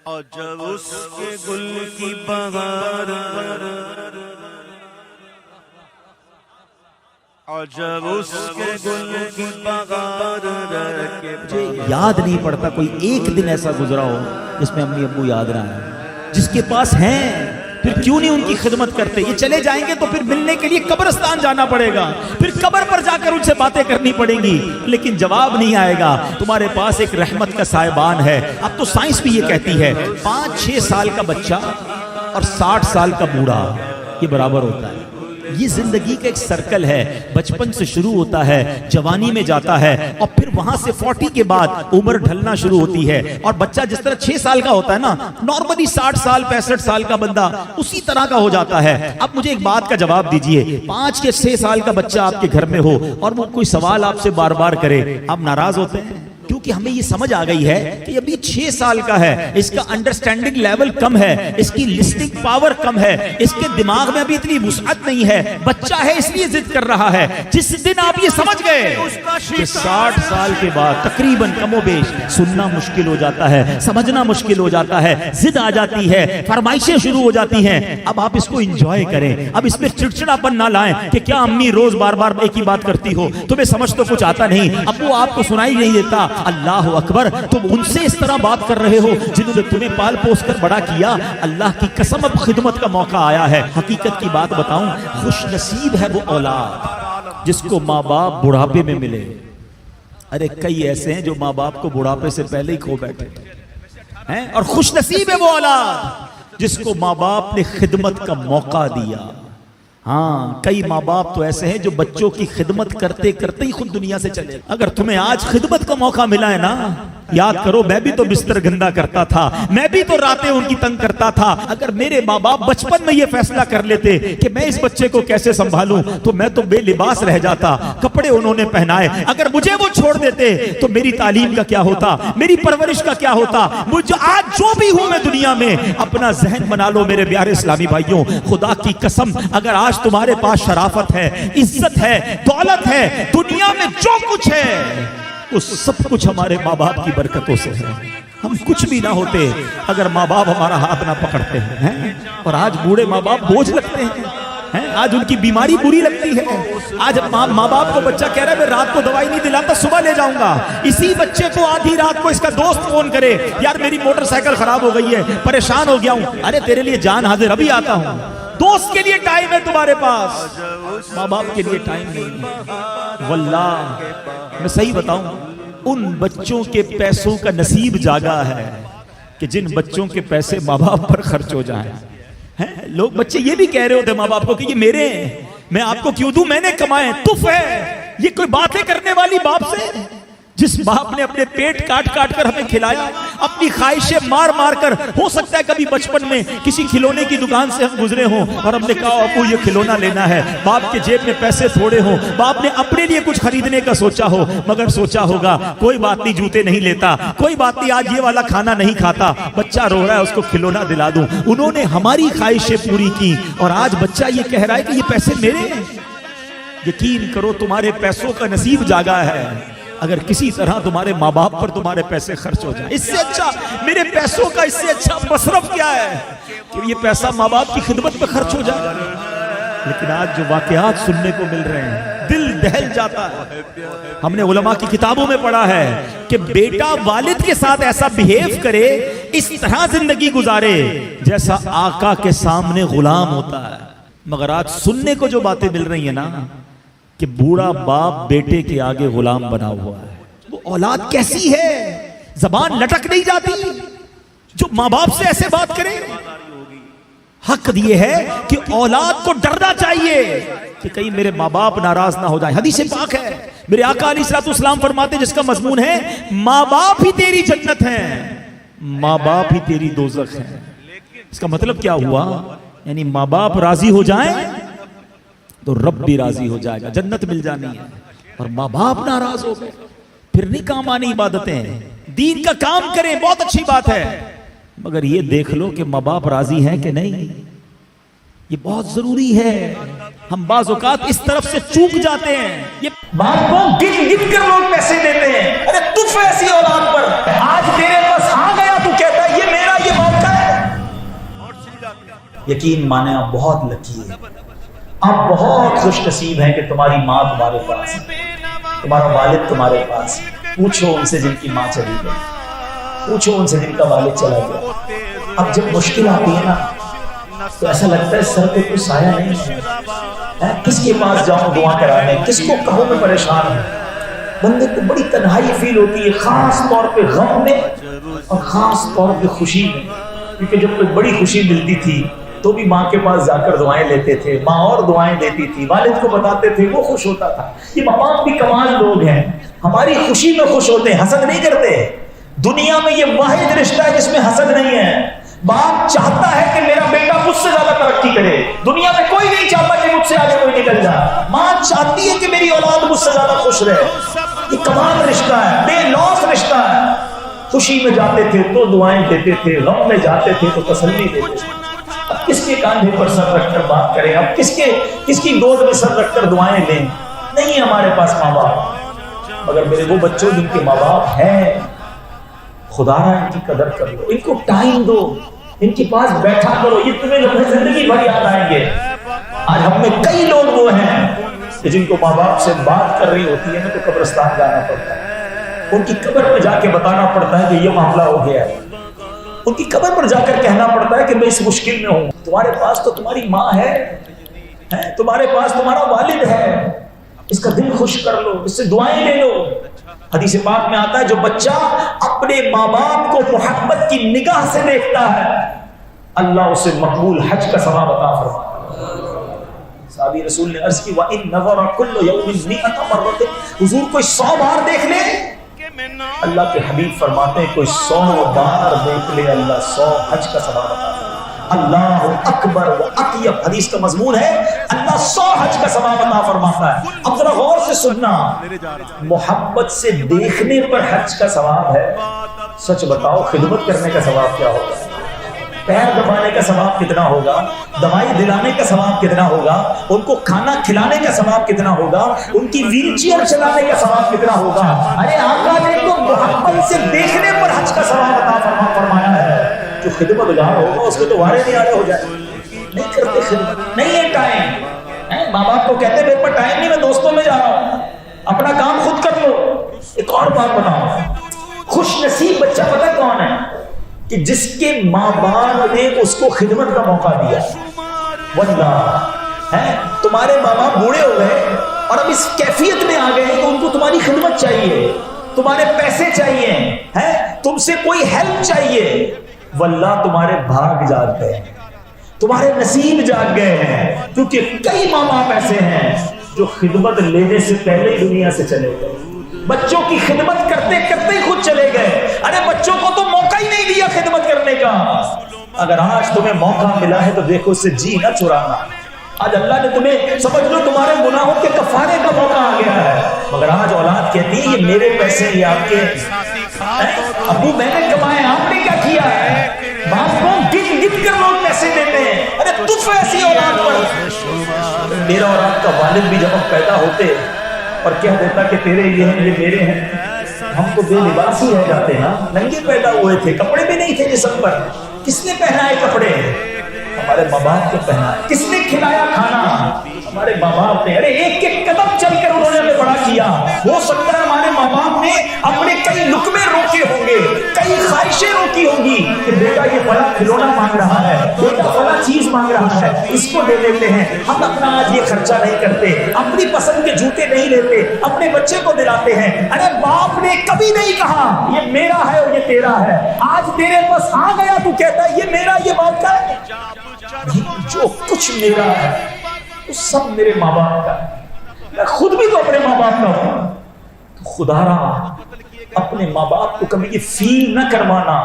اور جب اس کے گل کی بہار اور جب اس کے گل کی بہار مجھے یاد نہیں پڑتا کوئی ایک دن ایسا گزرا ہو جس میں امی ابو یاد نہ آئے. جس کے پاس ہیں پھر کیوں نہیں ان کی خدمت کرتے؟ یہ چلے جائیں گے تو پھر ملنے کے لیے قبرستان جانا پڑے گا, پھر قبر پر جا کر ان سے باتیں کرنی پڑیں گی, لیکن جواب نہیں آئے گا. تمہارے پاس ایک رحمت کا سائبان ہے. اب تو سائنس بھی یہ کہتی ہے 5-6 سال کا بچہ اور 60 سال کا بوڑھا یہ برابر ہوتا ہے. یہ زندگی کا ایک سرکل ہے, بچپن سے شروع ہوتا ہے, جوانی میں جاتا ہے, اور پھر وہاں سے 40 کے بعد عمر ڈھلنا شروع ہوتی ہے. اور بچہ جس طرح 6 سال کا ہوتا ہے نا, نارملی 60 سال 65 سال کا بندہ اسی طرح کا ہو جاتا ہے. اب مجھے ایک بات کا جواب دیجئے, 5 یا 6 سال کا بچہ آپ کے گھر میں ہو اور وہ کوئی سوال آپ سے بار بار کرے, آپ ناراض ہوتے ہیں؟ کیونکہ ہمیں یہ سمجھ آ گئی ہے کہ ابھی 6 سال کا ہے, اس کا انڈرسٹینڈنگ لیول کم ہے, اس کی لسننگ پاور کم ہے, اس کے دماغ میں ابھی اتنی وسعت نہیں ہے, بچہ ہے اس لیے ضد کر رہا ہے. جس دن آپ یہ سمجھ گئے کہ 60 سال کے بعد تقریباً کم و بیش سننا مشکل ہو جاتا ہے, سمجھنا مشکل ہو جاتا ہے, ضد آ جاتی ہے, فرمائشیں شروع ہو جاتی ہیں, اب آپ اس کو انجوائے کریں. اب اس میں چڑچڑاپن نہ لائیں کہ کیا امی روز بار بار ایک ہی بات کرتی ہو, تمہیں سمجھ تو کچھ آتا نہیں, ابو آپ کو سنائی نہیں دیتا. اللہ اکبر, تم ان سے اس طرح بات کر رہے ہو جنہوں نے تمہیں پال پوس کر بڑا کیا. اللہ کی قسم اب خدمت کا موقع آیا ہے. حقیقت کی بات بتاؤں, خوش نصیب ہے وہ اولاد جس کو ماں باپ بڑھاپے میں ملے. ارے کئی ایسے ہیں جو ماں باپ کو بڑھاپے سے پہلے ہی کھو بیٹھے ہیں, اور خوش نصیب ہے وہ اولاد جس کو ماں باپ نے خدمت کا موقع دیا. ہاں, کئی ماں باپ تو ایسے ہیں جو بچوں کی خدمت کرتے کرتے ہی خود دنیا سے چلے. اگر تمہیں آج خدمت کا موقع ملا ہے نا, یاد کرو میں بھی تو بستر گندا کرتا تھا, میں بھی تو راتیں ان کی تنگ کرتا تھا. اگر میرے ماں باپ بچپن میں یہ فیصلہ کر لیتے کہ میں اس بچے کو کیسے سنبھالوں تو میں تو بے لباس رہ جاتا. کپڑے انہوں نے پہنائے, اگر مجھے وہ چھوڑ دیتے تو میری تعلیم کا کیا ہوتا, میری پرورش کا کیا ہوتا. مجھے آج جو بھی ہوں میں دنیا میں, اپنا ذہن بنا لو میرے پیارے اسلامی بھائیوں, خدا کی قسم اگر آج تمہارے پاس شرافت ہے, عزت ہے, دولت ہے, دنیا میں جو کچھ ہے وہ سب کچھ ہمارے ماں باپ کی برکتوں سے ہے. ہم کچھ بھی نہ ہوتے اگر ماں باپ ہمارا ہاتھ نہ پکڑتے ہیں. اور آج بوڑھے ماں باپ بوجھ لگتے ہیں, آج ان کی بیماری بری لگتی ہے. آج ماں باپ کو بچہ کہہ رہا ہے میں رات کو دوائی نہیں دلاتا, صبح لے جاؤں گا. اسی بچے کو آدھی رات کو اس کا دوست فون کرے, یار میری موٹر سائیکل خراب ہو گئی ہے, پریشان ہو گیا ہوں. ارے تیرے لیے جان حاضر, ابھی آتا ہوں. دوست کے لیے ٹائم ہے تمہارے پاس, ماں باپ کے لیے ٹائم نہیں. واللہ میں صحیح بتاؤں, ان بچوں کے پیسوں کا نصیب جاگا ہے کہ جن بچوں کے پیسے ماں باپ پر خرچ ہو جائیں. لوگ بچے یہ بھی کہہ رہے ہوتے ماں باپ کو کہ یہ میرے ہیں, میں آپ کو کیوں دوں, میں نے کمائے, تف ہے. یہ کوئی باتیں کرنے والی باپ سے, جس باپ نے اپنے پیٹ کاٹ کاٹ کر ہمیں کھلایا, اپنی خواہشیں مار مار کر. ہو سکتا ہے کبھی بچپن میں کسی کھلونے کی دکان سے ہم گزرے ہوں اور ہم نے کہا ابو یہ کھلونا لینا ہے, باپ کے جیب میں پیسے تھوڑے ہوں, باپ نے اپنے لیے کچھ خریدنے کا سوچا ہو, مگر سوچا ہوگا کوئی بات نہیں جوتے نہیں لیتا, کوئی بات نہیں آج یہ والا کھانا نہیں کھاتا, بچہ رو رہا ہے اس کو کھلونا دلا دوں. انہوں نے ہماری خواہشیں پوری کی, اور آج بچہ یہ کہہ رہا ہے کہ یہ پیسے میرے ہیں. یقین کرو تمہارے پیسوں کا نصیب جاگا ہے اگر کسی طرح تمہارے ماں باپ پر تمہارے پیسے خرچ ہو جائیں. اس سے اچھا میرے پیسوں کا اس سے اچھا مصرف کیا ہے کہ یہ پیسہ ماں باپ کی خدمت پہ خرچ ہو جائے. لیکن آج جو واقعات سننے کو مل رہے ہیں دل دہل جاتا ہے. ہم نے علماء کی کتابوں میں پڑھا ہے کہ بیٹا والد کے ساتھ ایسا بیہیو کرے, اس طرح زندگی گزارے جیسا آقا کے سامنے غلام ہوتا ہے. مگر آج سننے کو جو باتیں مل رہی ہیں نا کہ بوڑھا باپ بیٹے کے آگے غلام بنا ہوا ہے. وہ اولاد کیسی ہے, زبان لٹک نہیں جاتی جو ماں باپ سے ایسے بات کرے. حق یہ ہے کہ اولاد کو ڈرنا چاہیے کہ کہیں میرے ماں باپ ناراض نہ ہو جائیں. حدیث پاک ہے, میرے آقا علیہ الصلوۃ والسلام فرماتے جس کا مضمون ہے ماں باپ ہی تیری جنت ہیں, ماں باپ ہی تیری دوزخ ہیں. اس کا مطلب کیا ہوا, یعنی ماں باپ راضی ہو جائیں تو رب بھی راضی ہو جائے گا, جنت مل جانی ہے. اور ماں باپ ناراض ہو گئے پھر نہیں کام آنی عبادتیں. دین کا کام کریں بہت اچھی بات ہے, مگر یہ دیکھ لو کہ ماں باپ راضی ہیں کہ نہیں, یہ بہت ضروری ہے. ہم بعض اوقات اس طرف سے چوک جاتے ہیں. یہ باپ کو گن گن کر لوگ پیسے دیتے ہیں, ارے تف ایسی اولاد یقین مانے آپ بہت لکی ہیں، آپ بہت خوش نصیب ہیں کہ تمہاری ماں تمہارے پاس ہے، تمہارا والد تمہارے پاس ہے۔ پوچھو ان سے جن کی ماں چلی گئی، پوچھو ان سے جن کا والد چلا گیا۔ اب جب مشکل آتی ہے نا تو ایسا لگتا ہے سر پہ کوئی سایہ نہیں ہے، کس کے پاس جاؤں دعا کرانے، کس کو کہوں میں پریشان ہوں۔ بندے کو بڑی تنہائی فیل ہوتی ہے، خاص طور پہ غم میں اور خاص طور پہ خوشی میں، کیونکہ جب کوئی بڑی خوشی ملتی تھی تو بھی ماں کے پاس جا کر دعائیں لیتے تھے، ماں اور دعائیں دیتی تھی، والد کو بتاتے تھے، وہ خوش ہوتا تھا۔ یہ ماں باپ بھی کمال لوگ ہیں، ہماری خوشی میں خوش ہوتے ہیں، حسد نہیں کرتے۔ دنیا میں یہ واحد رشتہ ہے جس میں حسد نہیں ہے۔ باپ چاہتا ہے کہ میرا بیٹا مجھ سے زیادہ ترقی کرے، دنیا میں کوئی نہیں چاہتا کہ مجھ سے آگے کوئی نکل جائے۔ ماں چاہتی ہے کہ میری اولاد مجھ سے زیادہ خوش رہے۔ یہ کمال رشتہ ہے، بے لوث رشتہ ہے۔ خوشی میں جاتے تھے تو دعائیں دیتے تھے، غم میں جاتے تھے تو تسلی دیتے تھے۔ اب کس کے کاندھے پر سر رکھ کر بات کریں، اب کس کی گود میں سر رکھ کر دعائیں لیں؟ نہیں ہمارے پاس ماں باپ، مگر میرے وہ بچوں جن کے ماں باپ ہیں، خدا را ان کی قدر کر لو، ان کو ٹائم دو، ان کے پاس بیٹھا کرو، یہ تمہیں لمحے زندگی بھر یاد آئیں گے۔ آج ہم میں کئی لوگ وہ ہیں کہ جن کو ماں باپ سے بات کر رہی ہوتی ہے نا تو قبرستان جانا پڑتا ہے، ان کی قبر پہ جا کے بتانا پڑتا ہے کہ یہ معاملہ ہو گیا ہے، ان کی قبر پر جا کر کہنا پڑتا ہے کہ میں اس مشکل میں ہوں۔ تمہارے پاس تو تمہاری ماں ہے، تمہارے پاس تمہارا والد ہے، اس کا دل خوش کر لو، اس سے دعائیں لے لو۔ حدیث پاک میں آتا ہے جو بچہ اپنے ماں باپ کو محبت کی نگاہ سے دیکھتا ہے اللہ اسے مقبول حج کا ثواب عطا فرماتا ہے۔ صحابی رسول نے عرض کی وَإِن نَظَرَ كُلُّ يَوْمٍ مِئَةَ مَرَّةٍ، حضور کوئی 100 بار دیکھ لے، اللہ کے حبیب فرماتے ہیں کوئی 100 بار دیکھ لے اللہ 100 حج کا ثواب عطا فرماتا ہے۔ اللہ اکبر و اطیب حدیث کا مضمون ہے، اللہ 100 حج کا ثواب عطا فرماتا ہے۔ اب ذرا غور سے سننا، محبت سے دیکھنے پر حج کا ثواب ہے، سچ بتاؤ خدمت کرنے کا ثواب کیا ہوگا؟ پیر دبانے کا ثواب کتنا ہوگا؟ دوائی دلانے کا ثواب کتنا ہوگا؟ ان کو کھانا کھلانے کا ثواب کتنا ہوگا؟ ان کی ویل چیئر چلانے کا ثواب کتنا ہوگا؟ ارے آقا نے تو محبت سے دیکھنے پر حج کا ثواب عطا فرمایا ہے۔ جو خدمت گار ہوگا اس کو تو وارے نہیں آنے ہو جائے، نہیں کرتے خدمت، نہیں ہے ٹائم۔ ماں باپ کو کہتے میرے پر ٹائم نہیں، میں دوستوں میں جا رہا ہوں، اپنا کام خود کر لو۔ ایک اور بات بتاؤں، خوش نصیب بچہ پتہ کون ہے؟ کہ جس کے ماں باپ نے اس کو خدمت کا موقع دیا۔ واللہ تمہارے ماں باپ بوڑھے ہو گئے اور اب اس کیفیت میں آ گئے ہیں کہ ان کو تمہاری خدمت چاہیے، تمہارے پیسے چاہیے، تم سے کوئی ہیلپ چاہیے، واللہ تمہارے بھاگ جاگ گئے ہیں، تمہارے نصیب جاگ گئے ہیں، کیونکہ کئی ماں باپ ایسے ہیں جو خدمت لینے سے پہلے ہی دنیا سے چلے گئے، بچوں کی خدمت کرتے کرتے ہی خود چلے گئے۔ ارے بچوں کو تو موقع ہی نہیں دیا خدمت کرنے کا۔ اگر آج تمہیں موقع ملا ہے تو دیکھو اس سے جی نہ چرانا۔ آج اللہ نے تمہیں سمجھ لو تمہارے گناہوں کے کفارے کا موقع آ گیا ہے، مگر آج اولاد کہتی ہے یہ میرے پیسے، یہ آپ کے، ابو میں نے کمائے، آپ نے کیا کیا ہے؟ باپ کو گن گن کر لوگ پیسے دیتے ہیں۔ ارے تجھ ایسی اولاد پر، میرا اور آپ کا والد بھی جب ہم پیدا ہوتے اور کہہ دیتا کہ تیرے یہ ہیں یہ میرے ہیں، ہم تو بے لباس ہی رہ جاتے ہیں، ننگے پیدا ہوئے تھے، کپڑے بھی نہیں تھے جسم پر، کس نے پہنائے کپڑے؟ ہمارے ماں باپ کو پہنائے۔ کس نے کھلایا کھانا؟ ہمارے ماں باپ نے۔ ارے ایک ایک قدم چل کر انہوں نے ہمیں بڑا کیا۔ ہو سکتا ہے ہمارے ماں باپ نے اپنے کئی لقمے روکے ہوں گے، کئی خواہشیں روکی ہوں گی کہ بیٹا یہ فلاں کھلونا مانگ رہا ہے، بیٹا فلاں چیز مانگ رہا ہے، اس کو دے دیتے ہیں۔ ہم اپنا آج یہ خرچہ نہیں کرتے، اپنی پسند کے جوتے نہیں لیتے، اپنے بچے کو دلاتے ہیں۔ ارے باپ نے کبھی نہیں کہا یہ میرا ہے اور یہ تیرا ہے۔ آج تیرے پاس آ گیا تو کہتا ہے یہ میرا، یہ باپ کا ہے۔ جو کچھ میرا ہے وہ سب میرے ماں باپ کا ہے، میں خود بھی تو اپنے ماں باپ کا ہوں۔ تو خدا را اپنے ماں باپ کو کبھی یہ فیل نہ کروانا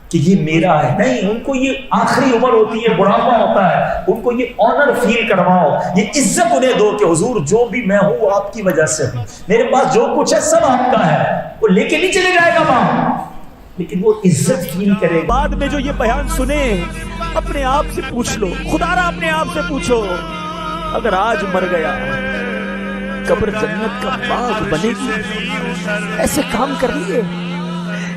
کہ یہ میرا ہے، نہیں، ان کو یہ آخری عمر ہوتی ہے، بڑھاپا ہوتا ہے، ان کو یہ آنر فیل کرواؤ، یہ عزت انہیں دو کہ حضور جو بھی میں ہوں وہ آپ کی وجہ سے ہوں، میرے پاس جو کچھ ہے سب آپ کا ہے۔ وہ لے کے نہیں چلے جائے گا ماں، لیکن وہ عزت فیل کرے گا۔ بعد میں جو یہ بیان سنے اپنے آپ سے پوچھ لو، خدا را اپنے آپ سے پوچھو، اگر آج مر گیا قبر جنت کا باغ بنے گی؟ ایسے کام کر لیے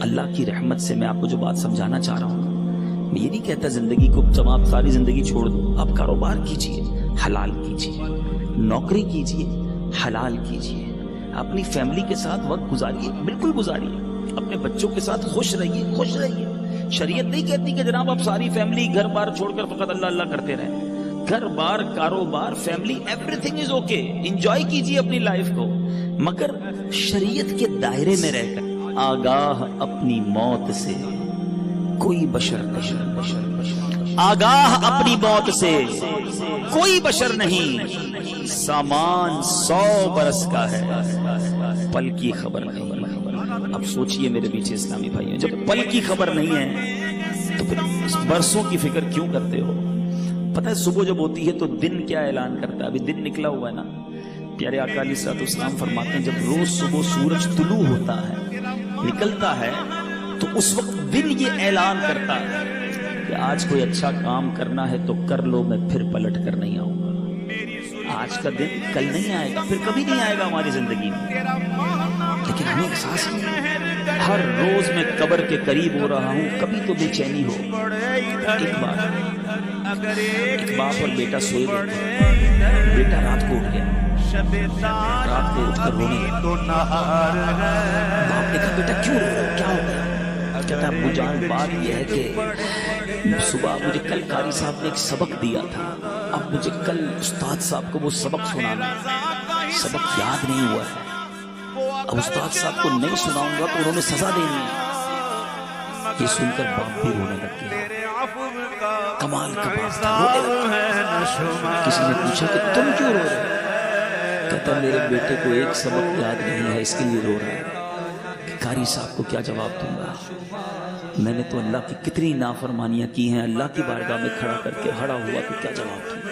اللہ کی رحمت سے میں آپ کو جو بات سمجھانا چاہ رہا ہوں، میں یہ نہیں کہتا زندگی کو جب آپ ساری زندگی چھوڑ دو، آپ کاروبار کیجئے، حلال کیجئے، نوکری کیجئے، حلال کیجئے، اپنی فیملی کے ساتھ وقت گزاریے، بالکل گزاریے، اپنے بچوں کے ساتھ خوش رہیے، خوش رہیے۔ شریعت نہیں کہتی کہ جناب آپ ساری فیملی گھر بار چھوڑ کر فقط اللہ اللہ کرتے رہیں، گھر بار، کاروبار، family, every thing is okay, enjoy کیجئے اپنی لائف کو، مگر شریعت کے دائرے میں رہ کر۔ آگاہ اپنی موت سے کوئی بشر نہیں، آگاہ اپنی موت سے کوئی بشر نہیں، سامان 100 برس کا ہے، پل کی خبر نہیں۔ اب سوچئے میرے پیچھے اسلامی بھائیوں، جب پل کی خبر نہیں ہے تو پھر برسوں کی فکر کیوں کرتے ہو؟ پتہ ہے صبح جب ہوتی ہے تو دن کیا اعلان کرتا ہے؟ ابھی دن نکلا ہوا ہے نا، پیارے آقا علیہ الصلوۃ والسلام فرماتے ہیں جب روز صبح سورج طلوع ہوتا ہے، نکلتا ہے، تو اس وقت دن یہ اعلان کرتا ہے کہ آج کوئی اچھا کام کرنا ہے تو کر لو، میں پھر پلٹ کر نہیں آؤں گا۔ آج کا دن کل نہیں آئے گا، پھر کبھی نہیں آئے گا ہماری زندگی میں، لیکن ہمیں احساس نہیں ہے۔ ہر روز میں قبر کے قریب ہو رہا ہوں، کبھی تو بے چینی ہو۔ ایک باپ اور بیٹا سوئے ہوئے، بیٹا رات کو اٹھ گیا، رات کو اٹھ کر رونے لگا۔ باپ نے کہا بیٹا کیوں رو رہے ہو، کیا ہو گیا؟ کہتا ابو جان بات یہ ہے کہ صبح مجھے کل قاری صاحب نے ایک سبق دیا تھا، اب مجھے کل استاد صاحب کو وہ سبق سنانا، سبق یاد نہیں ہوا ہے، اب استاد صاحب کو نہیں سناؤں گا تو انہوں نے سزا دینی ہے۔ یہ سن کر باپ بھی رونے لگ گیا، کمال کا باپ تھا، رونے لگا۔ کسی نے پوچھا کہ تم کیوں رو رہے ہو؟ کہتا میرے بیٹے کو ایک سبق یاد نہیں ہے، اس کے لیے رو رہا ہے۔ قاری صاحب کو کیا جواب دوں گا؟ میں نے تو اللہ کی کتنی نافرمانیاں کی ہیں، اللہ کی بارگاہ میں کھڑا کر کے ہڑا ہوا تو کیا جواب دوں گا؟